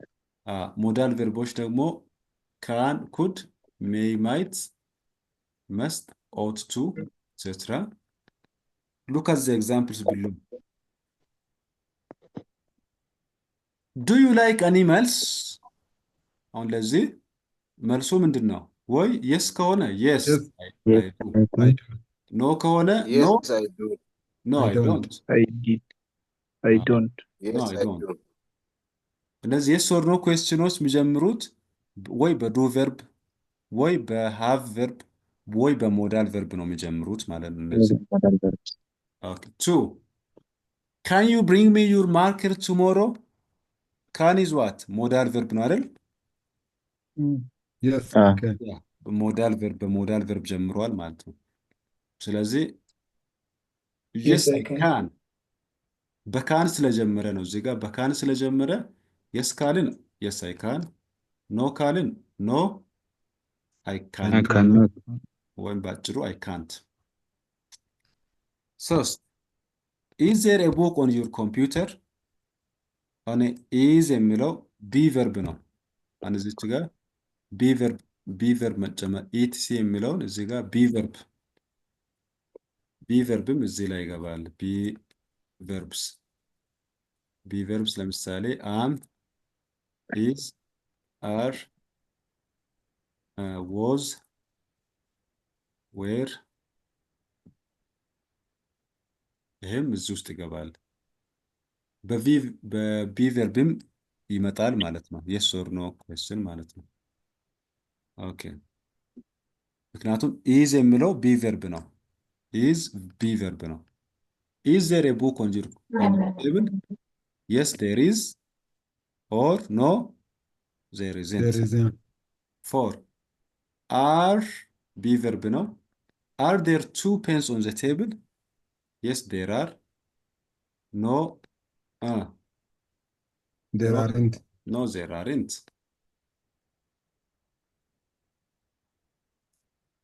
ሞዳል ቨርቦች ደግሞ ካን፣ ኩድ፣ ሜይ፣ ማይት፣ መስት፣ ኦት ቱ ኤትሴትራ። ሉክ አት ዘ ኤግዛምፕልስ ቢሎ። ዱ ዩ ላይክ አኒማልስ? አሁን ለዚህ መልሱ ምንድን ነው? ወይ የስ ከሆነ የስ Yes, Yes, I I do. ኖ ከሆነ ኖ Yes, I do. ኖ I አይ don't. ዶንት I did. I don't. ኖ Yes, አይ I ዶንት። do. እነዚህ የስ ኦር ኖ ኩዌስችኖች የሚጀምሩት ወይ በዱ ቨርብ ወይ በሃቭ ቨርብ ወይ በሞዳል ቨርብ ነው የሚጀምሩት ማለት ነው። እነዚህ modal verbs. ኦኬ። ቱ ካን ዩ ብሪንግ ሚ ዩር ማርከር ቱሞሮ? ካን ኢዝ ዋት ሞዳል ቨርብ ነው አይደል? Yes, Ah. okay. በሞዳል ቨርብ ጀምሯል ማለት ነው። ስለዚህ Yes, የስ I አይ can. ካን በካን ስለጀመረ ነው። እዚህ ጋር በካን ስለጀመረ የስ ካልን የስ አይ ካን፣ ኖ ካልን ኖ አይ ካን I cannot. ወይም ባጭሩ አይ ካንት። ሶስት ኢዝ ዜር ኤ ቡክ ኦን ዩር ኮምፒውተር? አሁን ኢዝ የሚለው ቢ ቨርብ ነው። አሁን እዚች ጋር ቢ ቨርብ መጨመር ኢቲሲ የሚለውን እዚህ ጋር ቢ ቨርብም እዚህ ላይ ይገባል። ቢ ቨርብስ ለምሳሌ አም፣ ኢዝ፣ አር፣ ወዝ፣ ዌር ይህም እዚህ ውስጥ ይገባል። በቢ ቨርብም ይመጣል ማለት ነው። የስ ኦር ኖ ኩዌስችን ማለት ነው። ኦኬ ምክንያቱም ኢዝ የሚለው ቢ ቨርብ ነው። ኢዝ ቢ ቨርብ ነው። ኢዝ ዜር ኤ ቡክ ኦን ዩር ቴብል? የስ ዜር ኢዝ ኦር ኖ ዜር ኢዝንት። There is a ፎር አር ቢ ቨርብ ነው። አር ዴር ቱ ፔንስ ኦን ዘ ቴብል? የስ ዴር አር። ኖ there No. aren't. No, there aren't.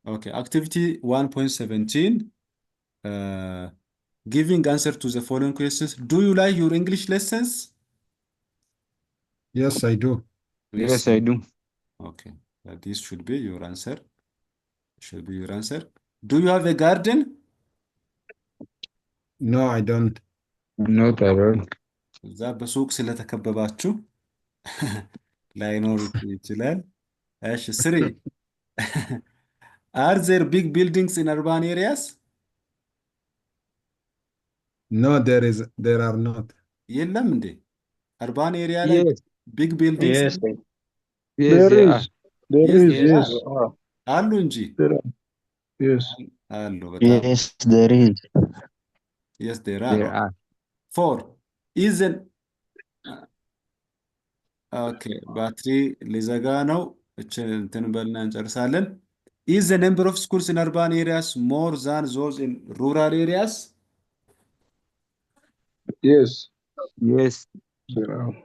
Okay, activity 1.17. Giving answer to the following questions. Do you like your English lessons? Yes, I do. Yes, I do. Okay, this should be your answer. Should be your answer. Do you have a garden? No, I don't. Not at all. እዛ በሱቅ ስለተከበባችሁ ላይኖር ይችላል። እሺ ስሪ Are there big buildings in urban areas? No, there are not. የለም እንዴ? አርባን ኤሪያ ላይ Yes. ቢግ ቢልዲንግስ Yes, I, Yes, There they is. are. There Yes, is. there Yes. ah, አሉ እንጂ There are. Yes. አሉ በጣም Yes, there is. yes there There are. are. Four isn't okay ባትሪ ሊዘጋ ነው። እችን እንትን በልና እንጨርሳለን። Is the number of schools in urban areas more than those in rural areas? Yes. Yes, There are.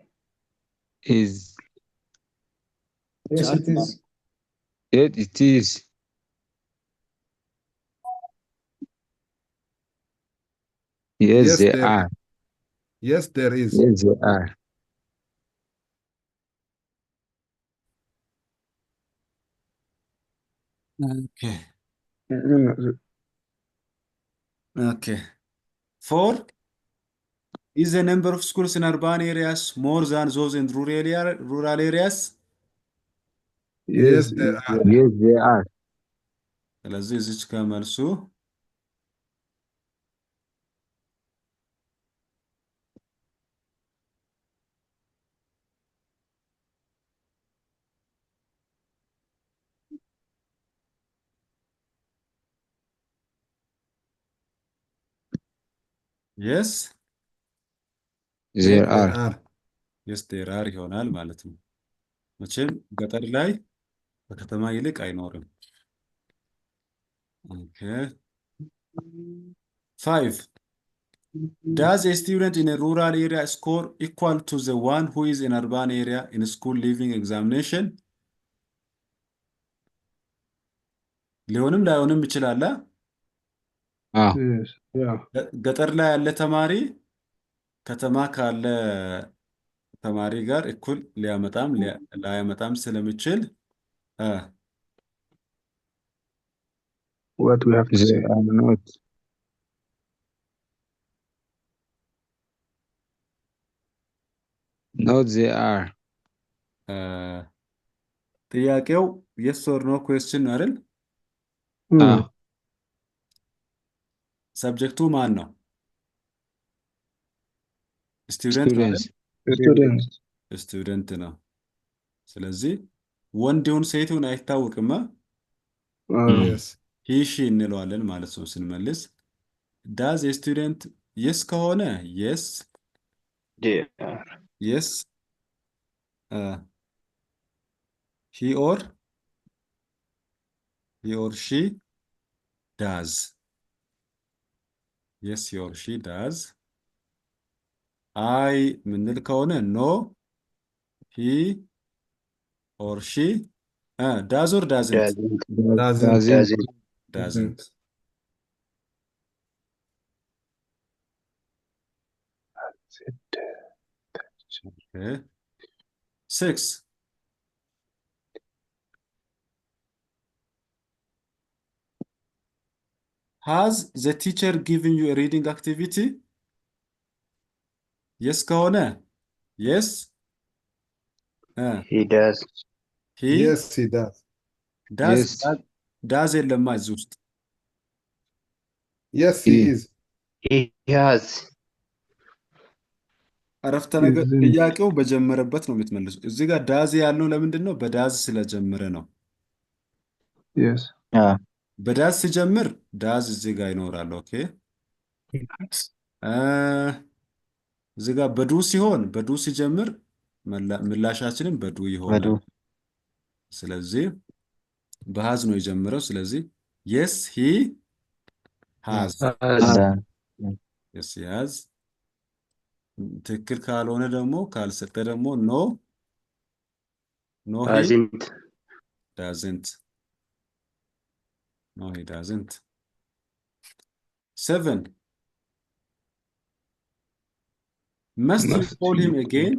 is. yes, it is. Yes, it is. Yes, Yes, they there are. Yes, there is. Yes, they are. Okay. Mm, Okay. Four is the number of schools in urban areas more than those in rural areas? Yes, there are. Yes, they are. ስለዚህ እዚች ጋር መልሱ yes There There are. are. yes there are ይሆናል ማለት ነው። መቼም ገጠር ላይ በከተማ ይልቅ አይኖርም። ኦኬ 5 Does a student in a rural area score equal to the one who is in urban area in school leaving examination? ሊሆንም ላይሆንም ይችላል። Yes. Yeah. ገጠር ላይ ያለ ተማሪ ከተማ ካለ ተማሪ ጋር እኩል ሊያመጣም ላያመጣም ስለሚችል What we have to They say. are not. No, they are. ጥያቄው yes or no question ነው አይደል? Ah, ሰብጀክቱ ማን ነው? ስቱደንት students. Students. ስቱደንት ነው። ስለዚህ ወንድ ይሁን ሴት ይሁን አይታወቅም። Yes. ሂ ሺ እንለዋለን ማለት ነው ስንመልስ። ዳዝ ስቱደንት የስ ከሆነ የስ They are. የስ ሂ ኦር ሺ ዳዝ የስ ሂ ኦር ሺ ዳዝ። አይ ምንል ከሆነ ኖ ሂ ኦር ሺ ዳዝ ኦር ዳዝንት Doesn't. ዳዝንት። Okay. 6 Has the teacher given you a reading activity? Yes ከሆነ yes He does. he Yes, he does. does Yes. does የለማ እዚህ ውስጥ Yes, he He- is. He has. አረፍተ ነገር Isn't. ጥያቄው በጀመረበት ነው የምትመልሱ። እዚህ ጋር ዳዝ ያልነው ለምንድን ነው? በዳዝ ስለጀመረ ነው። Yes. Ah, በዳዝ ሲጀምር ዳዝ እዚህ ጋር ይኖራል። ኦኬ እዚህ ጋር በዱ ሲሆን በዱ ሲጀምር ምላሻችንም በዱ ይሆናል። Badu. ስለዚህ በሃዝ ነው የጀመረው። ስለዚህ yes he has Done. yes he has። ትክክል ካልሆነ ደግሞ ካልሰጠ ደግሞ no he Hasn't. doesn't no he doesn't 7 Must you Must call him you again?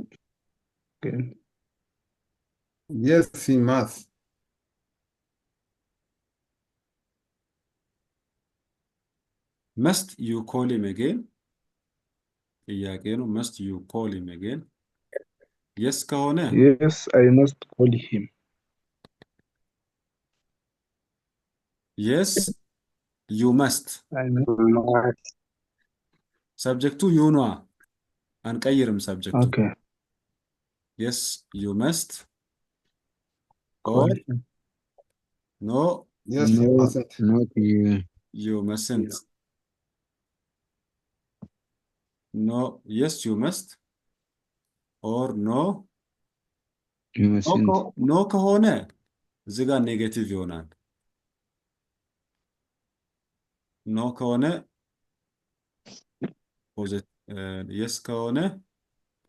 Okay. Yes, he must. Must you call him again? ጥያቄ ነው። Must you call him again? Yes ከሆነ Yes, I must call him. yes you must I must. ሰብጀክቱ ዩ ነዋ። አንቀይርም ሰብጀክቱ። Okay. yes you must Call or him. no Yes, he No, mustn't. not you. you mustn't. No yes you must or no You mustn't. no ከሆነ እዚህ ጋር ኔጌቲቭ ይሆናል። ኖ ከሆነ የስ ከሆነ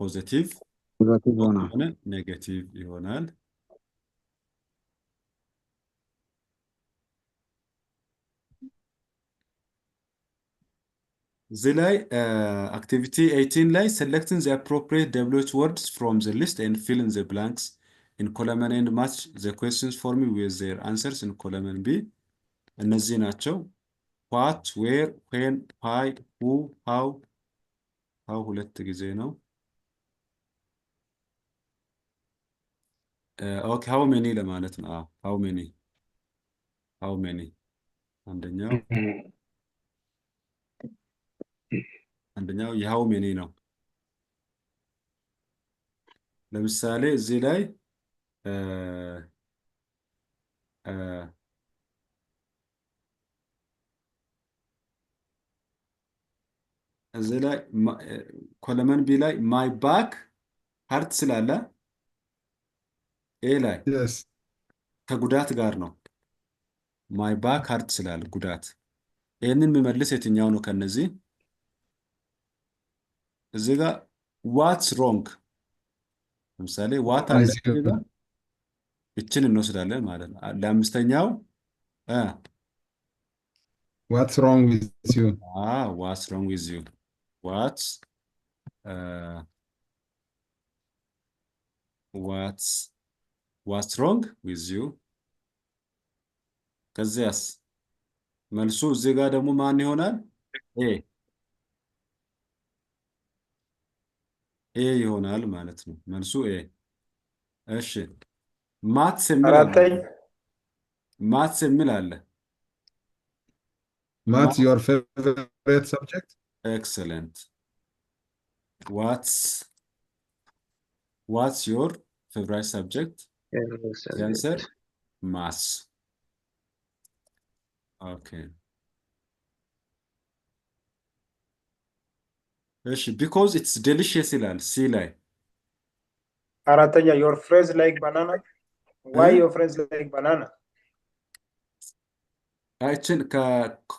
ፖዚቲቭ Positive one. ከሆነ ኔጌቲቭ ይሆናል። እዚህ ላይ አክቲቪቲ 18 ላይ selecting the appropriate WH words from the list and fill in the blanks in column A and match the questions for me with their answers in column B። እነዚህ ናቸው። what where when why who how ሁለት ጊዜ ነው። ኦኬ how many ለማለት ነው። how many አንደኛው የሃው ሜኒ ነው። ለምሳሌ እዚህ ላይ ኮለመን ቢ ላይ ማይ ባክ ሃርት ስላለ ኤ ላይ Yes. ከጉዳት ጋር ነው። ማይ ባክ ሀርት ስላለ ጉዳት። ይህንን የሚመልስ የትኛው ነው ከነዚህ? እዚህ ጋር ዋትስ ሮንግ። ለምሳሌ ዋት አለ I see. እዚህ ጋር እችን እንወስዳለን ማለት ነው። ለአምስተኛው What's wrong with you? ዋትስ ሮንግ ዊዝ ዩ ዋትስ ዋትስ ሮንግ ዊዝ ዩ። ከዚያስ መልሱ እዚህ ጋር ደግሞ ማን ይሆናል? ኤ ይሆናል ማለት ነው። መልሱ ኤ። እሺ ማትስ የሚል አለ። አራተኛ ማትስ የሚል አለ። Maths your favorite subject? ኤክሰለንት። ዋትስ ዮር ፌቨራይት ሰብጀክት? አንሰር ማትስ። ኦኬ እሺ ቢኮዝ ኢትስ ዴሊሺየስ ይላል ሲ ላይ። አራተኛ your friends like banana. Why your friends like banana? አይችን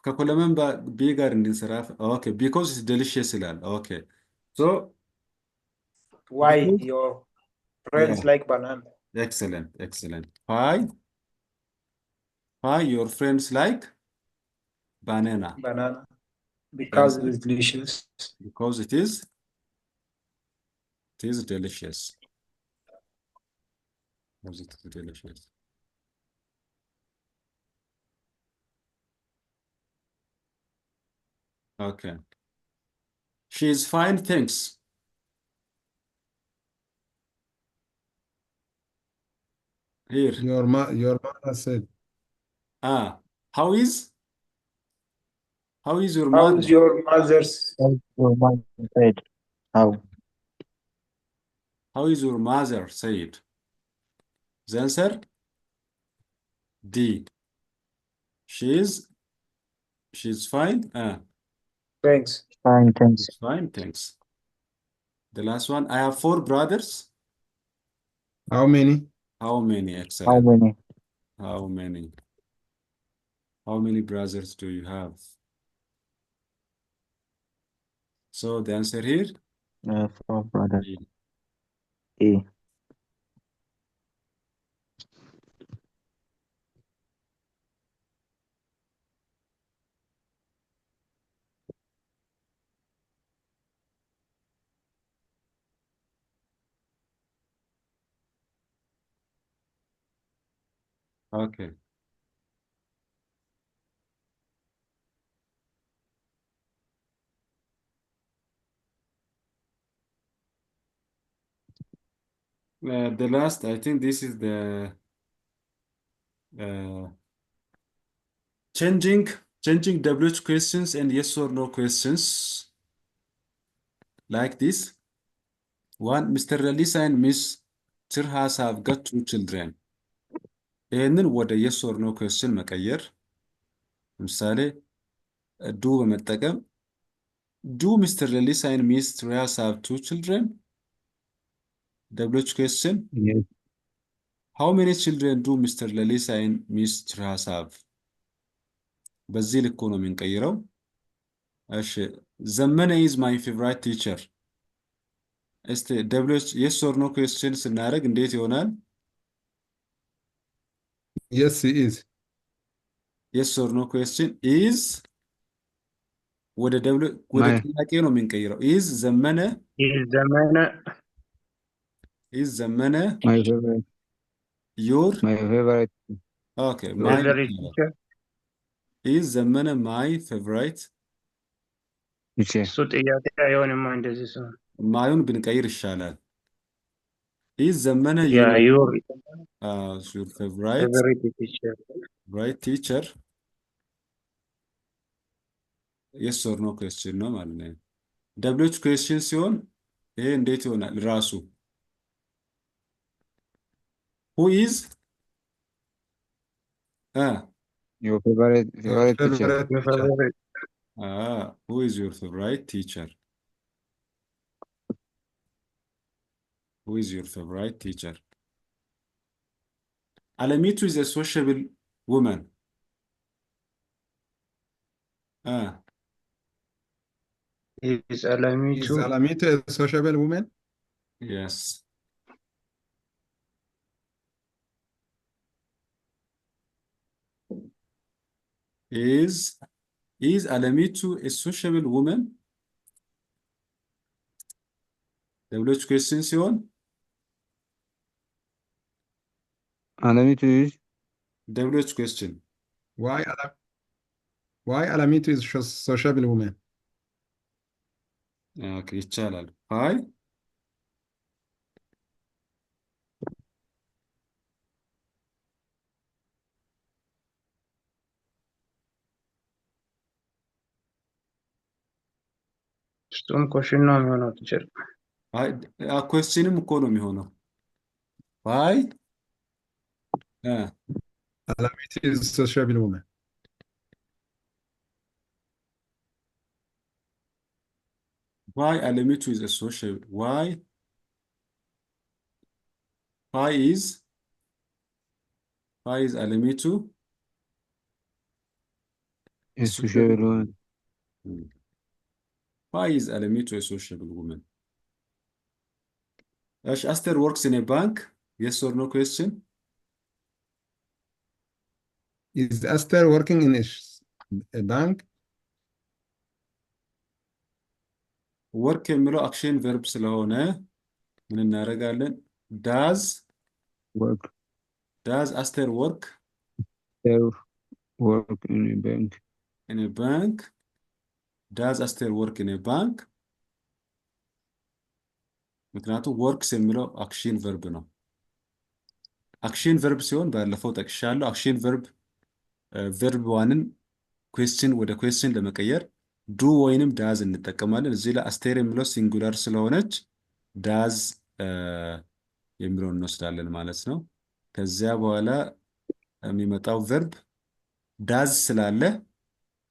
ከኮለመን ቢ ጋር እንድንሰራ። ኦኬ ቢኮዝ ኢትስ ዴሊሺየስ ይላል። ኦኬ ሶ Why your friends like banana? ኤክሰለንት። Why your friends like banana? Banana. Because it is delicious. Because it is delicious. Because it is delicious. Okay. She is fine, thanks. Here. Your mother said. How is your How mother? is your mother's? Your mother said, how? How is your mother said? The answer D. She's fine. Thanks. Fine, thanks. She's fine, thanks. The last one. I have 4 brothers. How many? How many? How Excellent. many? How many? How many brothers do you have? So the answer here? 4 brothers. E. E. Okay. The last, I think this is the changing WH questions and yes or no questions like this. One, Mr. Lalisa and Miss Tirhas have got 2 children. ይህንን ወደ yes or no question መቀየር። ለምሳሌ ዱ በመጠቀም do Mr. Lalisa and Miss Tirhas have 2 children? WH question. Yes. How many children do Mr. Lalisa and Miss Tirhas have? በዚህ ልኩ ነው የምንቀይረው። እሺ ዘመነ is my favorite teacher. እስቲ WH yes or no question ስናደርግ እንዴት ይሆናል? Yes, he is. yes or no question is ወደ ጥያቄ ነው የምንቀይረው። is ዘመነ My favorite. your My favorite. okay my teacher. is ዘመነ my favorite teacher. እሱ ጥያቄ አይሆንማ እንደዚህ ሰው ማዩን ብንቀይር ይሻላል። is ዘመነ your your favorite teacher. teacher yes or no question ነው ማለት ነው። WH question ሲሆን ይሄ እንዴት ይሆናል? ራሱ who is Your favorite teacher. Favorite. who is your favorite teacher? Who is your favorite teacher? Alamitu is a sociable woman. Is Alamitu? Is Alamitu a sociable woman? Yes. Is Alamitu a sociable woman? which question ሲሆን Alamitu is which question? Why Alamitu is sociable woman? Okay, ይቻላል። Why? እሱም question ነው የሚሆነው ቲቸር። questionም እኮ ነው የሚሆነው። Why? Alamitu is sociable woman. Why Alamitu is a social? Why? Why is Alamitu a sociable woman. Why is Alamitu a sociable woman? Aster works in a bank. Yes or no question? Is Esther working in a bank? Work የሚለው አክሽን ቨርብ ስለሆነ ምን እናደርጋለን? Does Aster work in a bank? In a bank? Does Aster work in a bank? ምክንያቱም works የሚለው አክሽን ቨርብ ነው። አክሽን ቨርብ ሲሆን ባለፈው ጠቅሻለሁ። አክሽን ቨርብ ቨርብ ዋንን ኩዌስችን ወደ ኩዌስችን ለመቀየር ዱ ወይንም ዳዝ እንጠቀማለን። እዚህ ላይ አስቴር የሚለው ሲንጉላር ስለሆነች ዳዝ የሚለውን እንወስዳለን ማለት ነው። ከዚያ በኋላ የሚመጣው ቨርብ ዳዝ ስላለ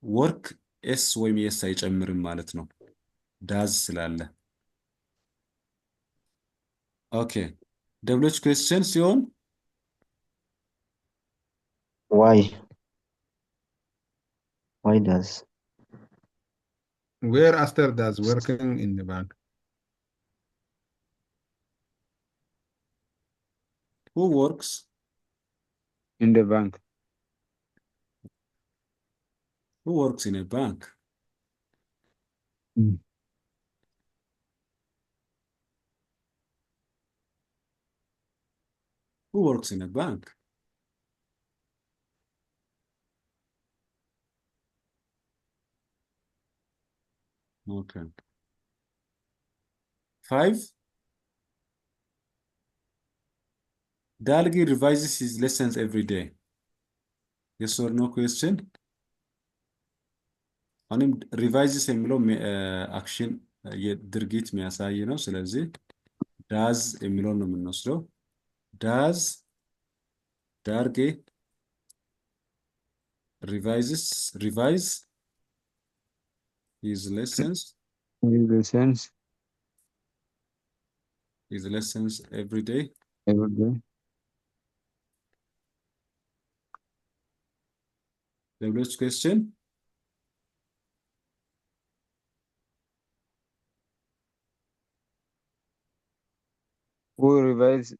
ወርክ ኤስ ወይም ኤስ አይጨምርም ማለት ነው። ዳዝ ስላለ ኦኬ። ደብሎች ኩዌስችን ሲሆን Why does Where Esther does working in the bank? who works in the bank? Who works in a bank? Who works in a bank? Okay. 5. Dalgi revises his lessons every day. Yes or no question? አሁንም ሪቫይዝስ የሚለው አክሽን የድርጊት የሚያሳይ ነው። ስለዚህ ዳዝ የሚለውን ነው የምንወስደው። ዳዝ ዳርጌ ሪቫይዝ his lessons every day. The next question. Who revises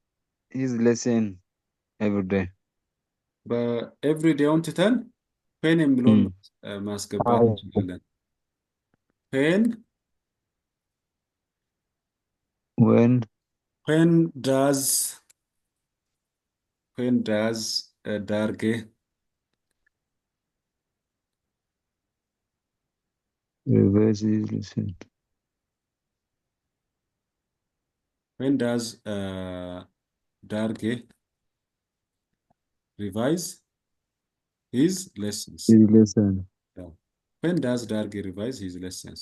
his lesson every day? በኤቭሪ ዴውን ትተን ፔን የሚለውን ማስገባት እንችላለን። ፔን when does ዳርጌ revise his lesson? When does Darge revise his lessons? Yeah. When does Darge revise his lessons?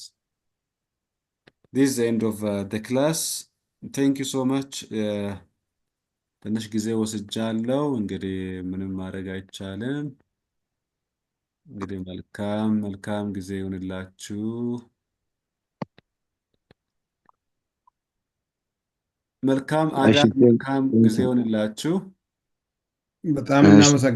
This is the end of the class. Thank you so much. ትንሽ ጊዜ ወስጃለሁ። እንግዲህ ምንም ማድረግ አይቻልም። እንግዲህ መልካም ጊዜ ይሁንላችሁ። መልካም ጊዜ ይሁንላችሁ። በጣም እናመሰግናለን።